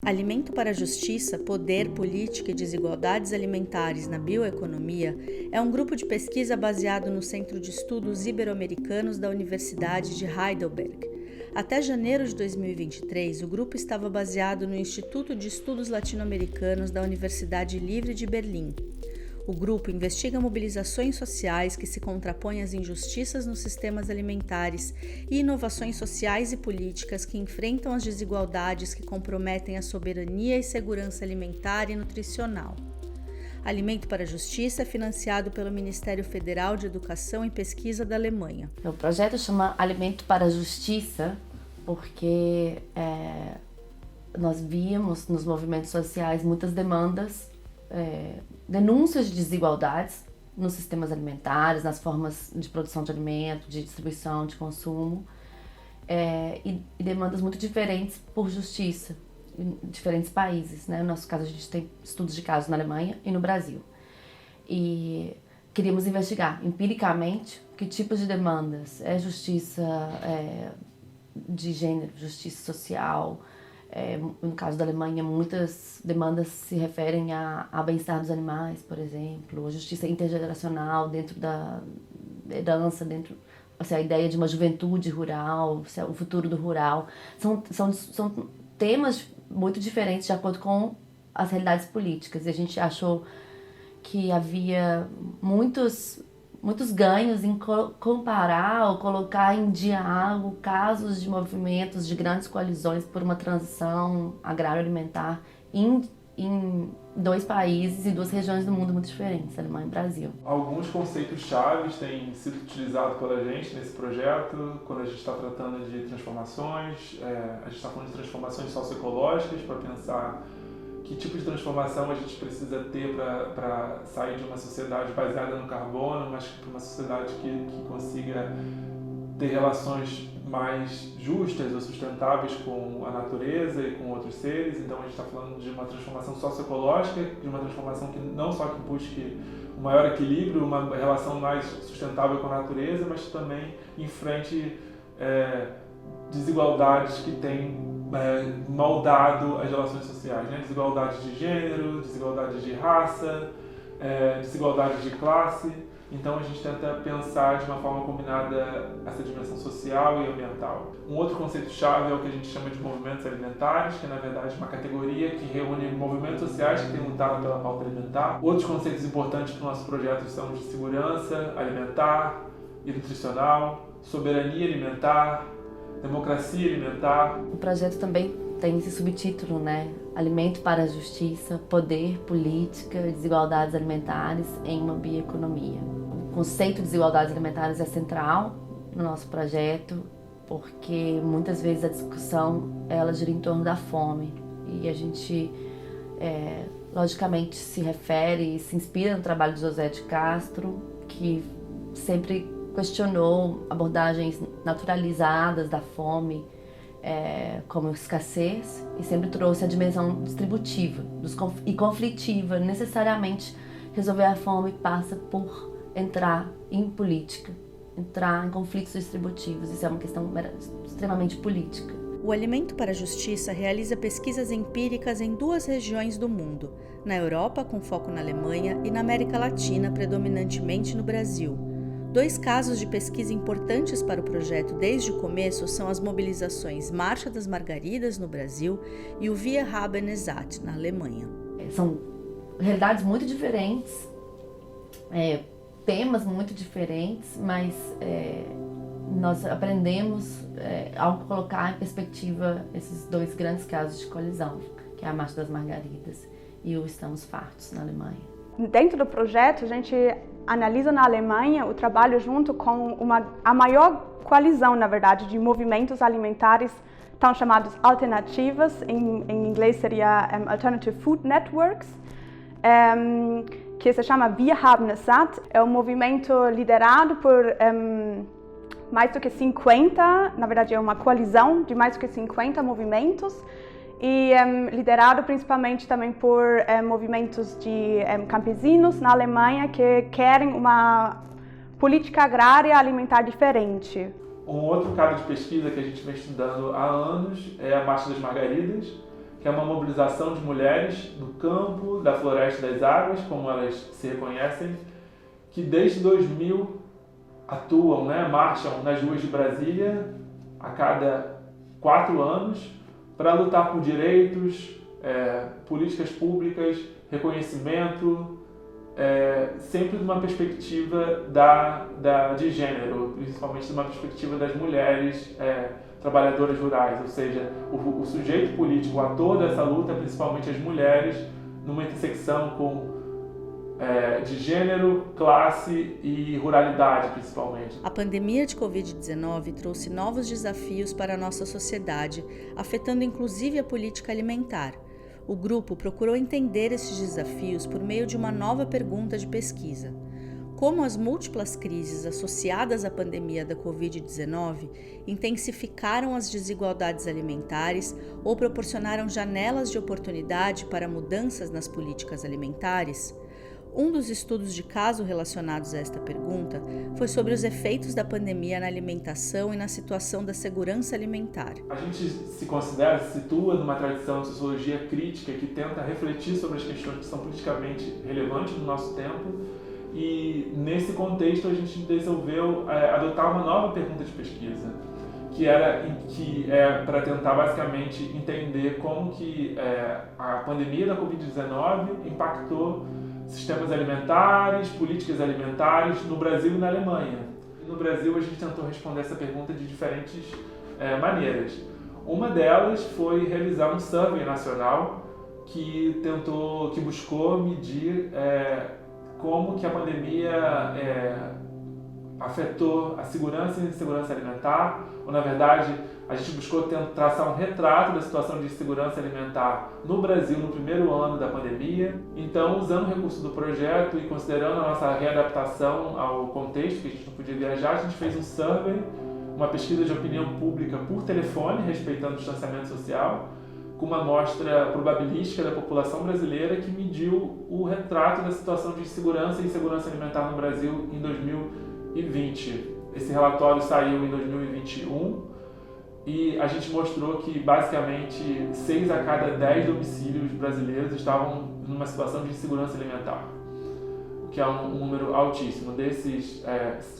Alimento para a Justiça, Poder, Política e Desigualdades Alimentares na Bioeconomia é um grupo de pesquisa baseado no Centro de Estudos Ibero-Americanos da Universidade de Heidelberg. Até janeiro de 2023, o grupo estava baseado no Instituto de Estudos Latino-Americanos da Universidade Livre de Berlim. O grupo investiga mobilizações sociais que se contrapõem às injustiças nos sistemas alimentares e inovações sociais e políticas que enfrentam as desigualdades que comprometem a soberania e segurança alimentar e nutricional. Alimento para a Justiça é financiado pelo Ministério Federal de Educação e Pesquisa da Alemanha. O projeto chama Alimento para a Justiça porque nós víamos nos movimentos sociais muitas denúncias de desigualdades nos sistemas alimentares, nas formas de produção de alimento, de distribuição, de consumo, e demandas muito diferentes por justiça em diferentes países, né? No nosso caso, a gente tem estudos de casos na Alemanha e no Brasil. E queríamos investigar empiricamente que tipos de demandas é justiça de gênero, justiça social. No caso da Alemanha, muitas demandas se referem ao bem-estar dos animais, por exemplo, a justiça intergeracional dentro da herança, a ideia de uma juventude rural, o futuro do rural. São temas muito diferentes de acordo com as realidades políticas. E a gente achou que havia muitos ganhos em comparar ou colocar em diálogo casos de movimentos de grandes coalizões por uma transição agroalimentar em dois países e duas regiões do mundo muito diferentes, Alemanha e Brasil. Alguns conceitos chaves têm sido utilizados pela gente nesse projeto, quando a gente está tratando de transformações, a gente está falando de transformações socioecológicas para pensar que tipo de transformação a gente precisa ter para sair de uma sociedade baseada no carbono, mas para uma sociedade que consiga ter relações mais justas ou sustentáveis com a natureza e com outros seres. Então a gente está falando de uma transformação socioecológica, de uma transformação que não só que busque um maior equilíbrio, uma relação mais sustentável com a natureza, mas também enfrente desigualdades que têm moldado as relações sociais, né? Desigualdades de gênero, desigualdades de raça, desigualdades de classe. Então a gente tenta pensar de uma forma combinada essa dimensão social e ambiental. Um outro conceito-chave é o que a gente chama de movimentos alimentares, que é na verdade uma categoria que reúne movimentos sociais que têm lutado pela pauta alimentar. Outros conceitos importantes para o nosso projeto são de segurança alimentar e nutricional, soberania alimentar, democracia alimentar. O projeto também tem esse subtítulo, né? Alimento para a Justiça, Poder, Política e Desigualdades Alimentares em uma Bioeconomia. O conceito de desigualdades alimentares é central no nosso projeto, porque muitas vezes a discussão ela gira em torno da fome. E a gente, logicamente, se refere e se inspira no trabalho de José de Castro, que sempre questionou abordagens naturalizadas da fome como escassez e sempre trouxe a dimensão distributiva e conflitiva. Necessariamente, resolver a fome passa por entrar em política, entrar em conflitos distributivos. Isso é uma questão extremamente política. O Alimento para a Justiça realiza pesquisas empíricas em duas regiões do mundo, na Europa, com foco na Alemanha, e na América Latina, predominantemente no Brasil. Dois casos de pesquisa importantes para o projeto desde o começo são as mobilizações Marcha das Margaridas no Brasil e o Wir haben es satt na Alemanha. São realidades muito diferentes, temas muito diferentes, mas nós aprendemos ao colocar em perspectiva esses dois grandes casos de colisão, que é a Marcha das Margaridas e o Estamos Fartos na Alemanha. Dentro do projeto, a gente analisa na Alemanha o trabalho junto com a maior coalizão, na verdade, de movimentos alimentares tão chamados alternativas, em inglês seria Alternative Food Networks, que se chama Wir haben es satt. É um movimento liderado por mais do que 50, na verdade é uma coalizão de mais do que 50 movimentos, e liderado principalmente também por movimentos de campesinos na Alemanha que querem uma política agrária alimentar diferente. Um outro caso de pesquisa que a gente vem estudando há anos é a Marcha das Margaridas, que é uma mobilização de mulheres no campo, da floresta e das águas, como elas se reconhecem, que desde 2000 atuam, marcham nas ruas de Brasília a cada 4 anos para lutar por direitos, políticas públicas, reconhecimento, sempre de uma perspectiva de gênero, principalmente de uma perspectiva das mulheres trabalhadoras rurais, ou seja, o sujeito político, o ator dessa luta, principalmente as mulheres, numa intersecção de gênero, classe e ruralidade, principalmente. A pandemia de Covid-19 trouxe novos desafios para a nossa sociedade, afetando inclusive a política alimentar. O grupo procurou entender esses desafios por meio de uma nova pergunta de pesquisa. Como as múltiplas crises associadas à pandemia da Covid-19 intensificaram as desigualdades alimentares ou proporcionaram janelas de oportunidade para mudanças nas políticas alimentares? Um dos estudos de caso relacionados a esta pergunta foi sobre os efeitos da pandemia na alimentação e na situação da segurança alimentar. A gente se situa numa tradição de sociologia crítica que tenta refletir sobre as questões que são politicamente relevantes no nosso tempo, e nesse contexto a gente resolveu adotar uma nova pergunta de pesquisa, que é para tentar basicamente entender como que a pandemia da Covid-19 impactou sistemas alimentares, políticas alimentares no Brasil e na Alemanha. No Brasil a gente tentou responder essa pergunta de diferentes maneiras. Uma delas foi realizar um survey nacional que buscou medir como que a pandemia afetou a segurança e a insegurança alimentar, ou na verdade a gente buscou traçar um retrato da situação de insegurança alimentar no Brasil no primeiro ano da pandemia. Então, usando o recurso do projeto e considerando a nossa readaptação ao contexto, que a gente não podia viajar, a gente fez um survey, uma pesquisa de opinião pública por telefone, respeitando o distanciamento social, com uma amostra probabilística da população brasileira que mediu o retrato da situação de insegurança e insegurança alimentar no Brasil em 2020. Esse relatório saiu em 2021 e a gente mostrou que basicamente 6 a cada 10 domicílios brasileiros estavam numa situação de insegurança alimentar, o que é um número altíssimo. Desses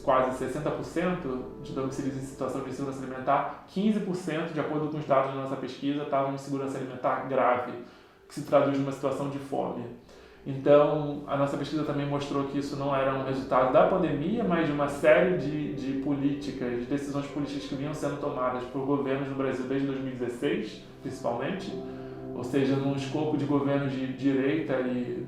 quase 60% de domicílios em situação de insegurança alimentar, 15%, de acordo com os dados da nossa pesquisa, estavam em insegurança alimentar grave, que se traduz numa situação de fome. Então, a nossa pesquisa também mostrou que isso não era um resultado da pandemia, mas de uma série de políticas, de decisões políticas que vinham sendo tomadas por governos no Brasil desde 2016, principalmente, ou seja, num escopo de governos de direita e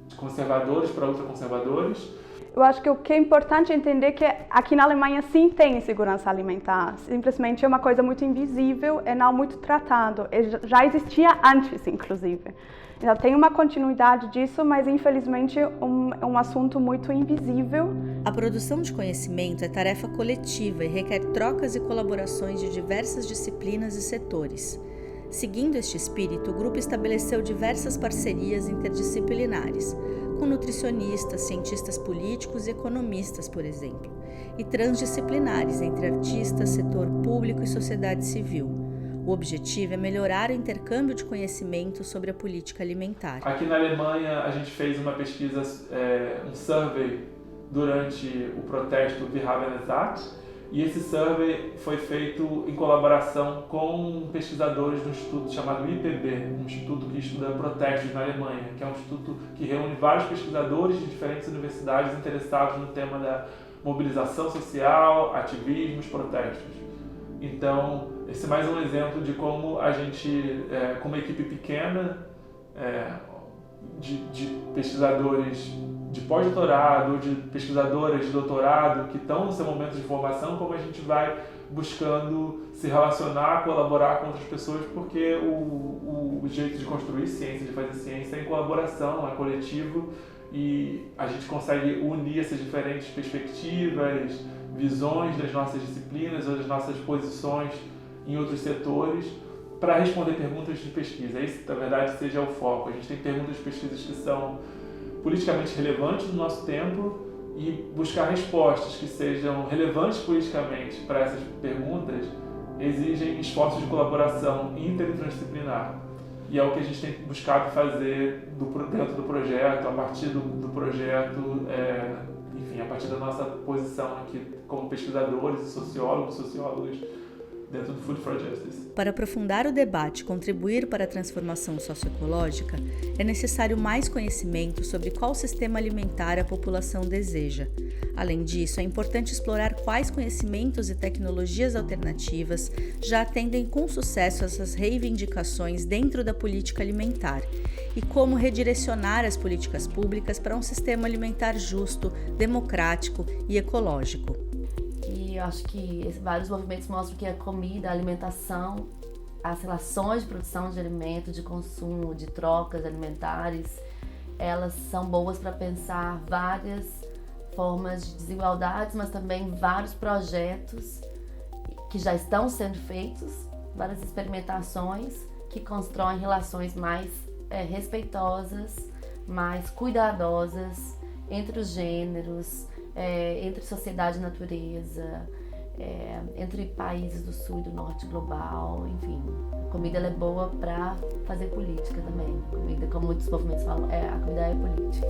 de conservadores para ultraconservadores. Eu acho que o que é importante entender é que aqui na Alemanha sim tem insegurança alimentar. Simplesmente é uma coisa muito invisível e não muito tratado. Já existia antes, inclusive. Já tem uma continuidade disso, mas infelizmente é um assunto muito invisível. A produção de conhecimento é tarefa coletiva e requer trocas e colaborações de diversas disciplinas e setores. Seguindo este espírito, o grupo estabeleceu diversas parcerias interdisciplinares, com nutricionistas, cientistas políticos e economistas, por exemplo, e transdisciplinares entre artistas, setor público e sociedade civil. O objetivo é melhorar o intercâmbio de conhecimento sobre a política alimentar. Aqui na Alemanha, a gente fez uma pesquisa, um survey durante o protesto Wir haben es satt, e esse survey foi feito em colaboração com pesquisadores do instituto chamado IPB, um instituto que estuda protestos na Alemanha, que é um instituto que reúne vários pesquisadores de diferentes universidades interessados no tema da mobilização social, ativismos, protestos. Então, esse é mais um exemplo de como a gente, com uma equipe pequena, de pesquisadores de pós-doutorado ou de pesquisadoras de doutorado que estão no seu momento de formação, como a gente vai buscando se relacionar, colaborar com outras pessoas, porque o jeito de construir ciência, de fazer ciência é em colaboração, é coletivo, e a gente consegue unir essas diferentes perspectivas, visões das nossas disciplinas ou das nossas posições em outros setores para responder perguntas de pesquisa. Esse, na verdade, seja o foco. A gente tem perguntas de pesquisas que são politicamente relevantes no nosso tempo e buscar respostas que sejam relevantes politicamente para essas perguntas exigem esforços de colaboração inter e transdisciplinar. E é o que a gente tem buscado fazer dentro do projeto, a partir do projeto, enfim, a partir da nossa posição aqui como pesquisadores e sociólogos dentro do Food for Justice. Para aprofundar o debate e contribuir para a transformação socioecológica, é necessário mais conhecimento sobre qual sistema alimentar a população deseja. Além disso, é importante explorar quais conhecimentos e tecnologias alternativas já atendem com sucesso essas reivindicações dentro da política alimentar e como redirecionar as políticas públicas para um sistema alimentar justo, democrático e ecológico. E eu acho que vários movimentos mostram que a comida, a alimentação, as relações de produção de alimento, de consumo, de trocas alimentares, elas são boas para pensar várias formas de desigualdades, mas também vários projetos que já estão sendo feitos, várias experimentações que constroem relações mais respeitosas, mais cuidadosas entre os gêneros, entre sociedade e natureza, entre países do sul e do norte global, enfim. A comida ela é boa para fazer política também. A comida, como muitos movimentos falam, a comida é política.